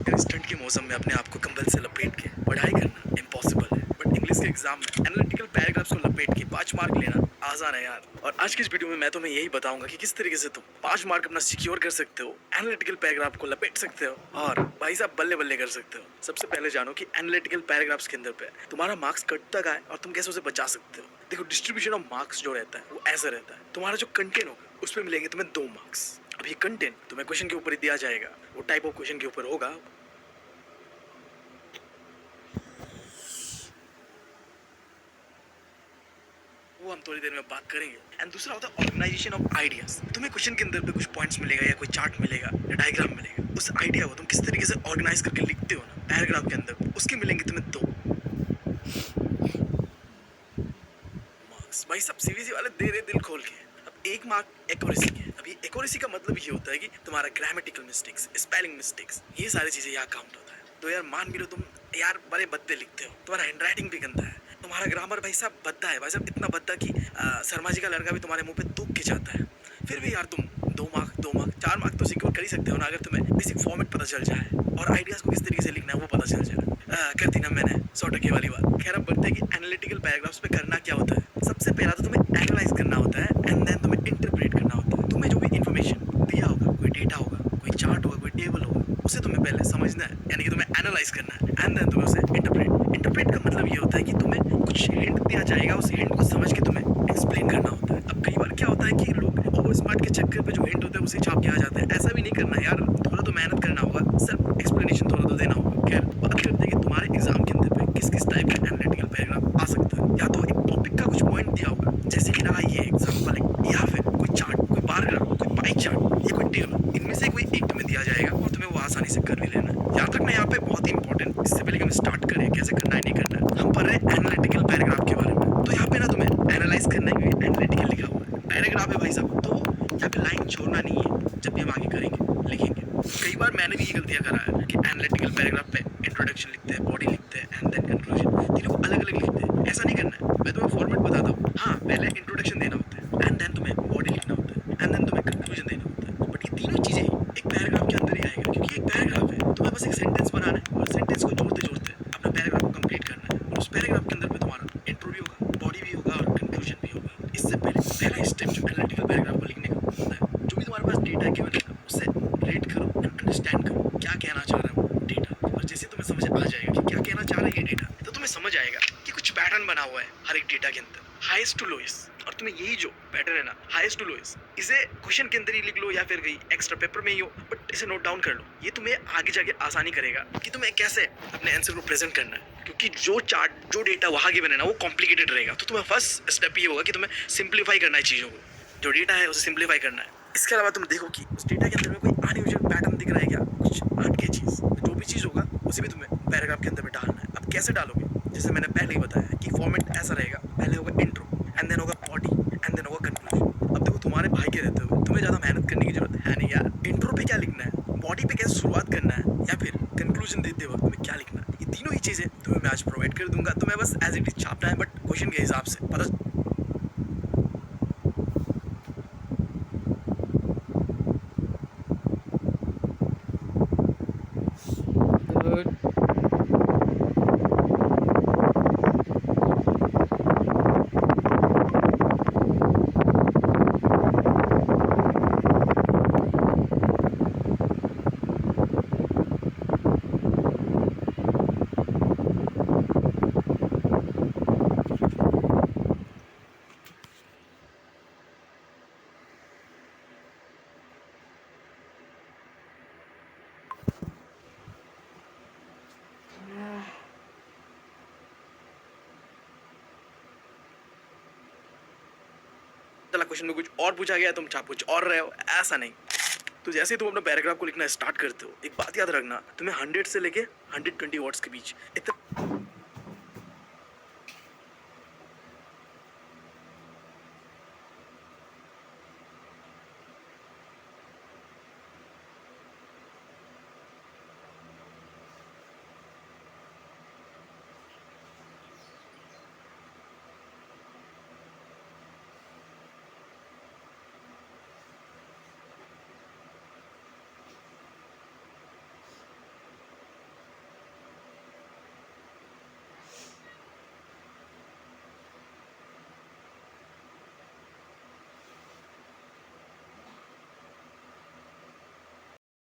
इस ठंड के मौसम में अपने आप को कंबल से लपेट के पढ़ाई करना इम्पॉसिबल है, बट इंग्लिश के एग्जाम में एनालिटिकल पैराग्राफ्स को लपेट के 5 मार्क लेना आसान है यार। और आज की इस वीडियो में मैं तुम्हें यही बताऊंगा कि किस तरीके से तुम 5 मार्क अपना सिक्योर कर सकते हो, एनालिटिकल पैराग्राफ को लपेट सकते हो और भाई साहब बल्ले बल्ले कर सकते हो। सबसे पहले जानो कि एनालिटिकल पैराग्राफ्स के अंदर पे तुम्हारा मार्क्स कटता का है और तुम कैसे उसे बचा सकते हो। देखो, डिस्ट्रीब्यूशन ऑफ मार्क्स जो रहता है वो ऐसा रहता है, तुम्हारा जो कंटेंट होगा उस पर मिलेंगे तुम्हें 2 मार्क्स। अब ये कंटेंट तुम्हें क्वेश्चन के ऊपर ही दिया जाएगा, वो टाइप ऑफ क्वेश्चन के ऊपर होगा, वो हम थोड़ी देर में बात करेंगे। एंड दूसरा होता है ऑर्गेनाइजेशन ऑफ आइडियाज। तुम्हें क्वेश्चन के अंदर पे कुछ पॉइंट्स मिलेगा या कोई चार्ट मिलेगा या डायग्राम मिलेगा, उस आइडिया को तुम किस तरीके से ऑर्गेनाइज करके लिखते हो ना पैराग्राफ के अंदर, उसके मिलेंगे तुम्हें 2 मार्क्स। भाई सब सीवीसी वाले दे रहे दिल खोल के। अब 1 मार्क एक्यूरेसी के। अब ये एक्यूरेसी का मतलब ये होता है कि तुम्हारा ग्रामेटिकल मिस्टेक्स, स्पेलिंग मिस्टेक्स, ये सारी चीजें यहाँ काउंट होता है। तो यार मान भी लो तुम यार बड़े भद्दे लिखते हो, तुम्हारा हैंडराइटिंग भी गंदा है, तुम्हारा ग्रामर भाई साहब भद्दा है, भाई साहब इतना भद्दा कि शर्मा जी का लड़का भी तुम्हारे मुंह पे थूक के जाता है, फिर भी यार तुम 2 मार्क 4 मार्क तो सिक्योर कर ही सकते हो ना, अगर तुम्हें बेसिक फॉर्मेट पता चल जाए और आइडियाज को किस तरीके से लिखना है वो पता चल जाए। कर दी ना मैंने 100 टके वाली बात। खैर अब बढ़ते हैं कि एनालिटिकल पैराग्राफ्स पे करना क्या होता है। सबसे पहला तो तुम्हें एनालाइज करना होता है एंड देन तुम्हें इंटरप्रेट करना होता है। तुम्हें जो भी इन्फॉर्मेशन दिया होगा, कोई डेटा होगा, कोई चार्ट होगा, कोई टेबल होगा, उसे तुम्हें पहले समझना है, यानी कि तुम्हें एनालाइज करना है एंड देन तुम्हें उसे इंटरप्रेट का मतलब ये होता है कि तुम्हें कुछ हिंट दिया जाएगा, उस हिंट को समझ के तुम्हें एक्सप्लेन करना होता है। अब कई बार क्या होता है कि लोग ओवर स्मार्ट के चक्कर पे जो हिंट होता है उसे छाप के आ जाते हैं। ऐसा भी नहीं करना है यार, थोड़ा तो मेहनत करना होगा, सिर्फ एक्सप्लेनेशन थोड़ा तो देना होगा। खैर बात करते हैं कि तुम्हारे एग्जाम के अंदर पे किस किस टाइप का एनालिटिकल पैराग्राफ आ सकता है। या तो एक टॉपिक का कुछ पॉइंट दिया होगा, जैसे कि रहा ये एग्जांपल है, या फिर कोई चार्ट, कोई बार ग्राफ, कोई पाई चार्ट या कोई टेबल, इनमें से कोई एक तुम्हें दिया जाएगा और तुम्हें वो आसानी से कर भी लेना है। याद रखना यहाँ पे बहुत ही इंपॉर्टेंट, इससे पहले कि हम स्टार्ट करें कैसे करना है नहीं करना है, हम पढ़ रहे हैं एनालिटिकल पैराग्राफ के बारे में। तो यहाँ पे ना तुम्हें एनालाइज करना है, एनालिटिकल लिखा हुआ है, पैराग्राफ है भाई साहब, तो यहाँ पे लाइन छोड़ना नहीं है। जब भी हम आगे करेंगे लिखेंगे, कई बार मैंने भी ये गलतियां करा है कि एनालिटिकल पैराग्राफ पे इंट्रोडक्शन लिखते हैं, बॉडी लिखते हैं एंड देन कंक्लूजन, तीनों को अलग अलग लिखते हैं। ऐसा नहीं करना है, मैं तुम्हें फॉर्मेट बताता हूँ। हाँ, पहले इंट्रोडक्शन देना होता है एंड देन तुम्हें बॉडी लिखना होता है एंड देन तुम्हें कंक्लूजन देना होता है, बट ये तीनों चीजें एक पैराग्राफ के अंदर ही आएगा, क्योंकि एक पैराग्राफ है, तुम्हें बस एक सेंटेंस बनाना है और सेंटेंस को जोड़ते जोड़ते अपना पैराग्राफ को कंप्लीट करना है। और उस पैराग्राफ के अंदर पे तुम्हारा इंट्रो भी होगा, बॉडी भी होगा और कंक्लूजन भी होगा। इससे पहले पहला स्टेप जो एनालिटिकल पैराग्राफ को लिखने का होता है, जो भी तुम्हारे पास डेटा गिवन है उससे रीड करो एंड अंडरस्टैंड करो क्या कहना चाह रहा है वो डेटा। और जैसे तुम्हें समझ आ जाएगा कि क्या कहना चाह रहा है ये डेटा, तो तुम्हें समझ आएगा कि कुछ पैटर्न बना हुआ है हर एक डेटा के अंदर, हाईएस्ट टू लोएस्ट। और तुम्हें यही जो पैटर्न है ना, हाईएस्ट टू लोएस्ट, इसे क्वेश्चन के अंदर ही लिख लो या फिर कहीं एक्स्ट्रा पेपर में ही हो, बट इसे नोट डाउन कर लो। ये तुम्हें आगे जाके आसानी करेगा कि तुम्हें कैसे अपने आंसर को प्रेजेंट करना है, क्योंकि जो चार्ट, जो डेटा वहां गिवन है ना वो कॉम्प्लिकेटेड रहेगा। तो तुम्हें फर्स्ट स्टेप ये होगा कि तुम्हें सिंप्लीफाई करना है चीजों को, जो डेटा है उसे सिंप्लीफाई करना है। इसके अलावा तुम देखो कि उस डेटा के अंदर में कोई अनयूजुअल पैटर्न दिख रहा है क्या, कुछ हटके चीज, जो भी चीज होगा उसे भी तुम्हें पैराग्राफ के अंदर में डालना है। अब कैसे डालोगे, जैसे मैंने पहले ही बताया कि फॉर्मेट ऐसा रहेगा, पहले होगा इंट्रो एंड देन होगा बॉडी एंड देन होगा कंक्लूजन। अब देखो तुम्हारे भाई के रहते हुए तुम्हें ज्यादा मेहनत करने की जरूरत है नहीं यार। इंट्रो पे क्या लिखना है, बॉडी पे कैसे शुरुआत करना है, या फिर कंक्लूजन देते वक्त तुम्हें क्या लिखना है, ये तीनों ही चीजें तुम्हें मैं आज प्रोवाइड कर दूंगा। तुम्हें बस एज इट इज छापना है, बट क्वेश्चन के हिसाब से पता। Good. चला क्वेश्चन में कुछ और पूछा गया, तुम छाप कुछ और रहे हो, ऐसा नहीं। तो जैसे ही तुम अपना पैराग्राफ को लिखना स्टार्ट करते हो, एक बात याद रखना, तुम्हें 100 से लेके 120 वर्ड्स के बीच इतना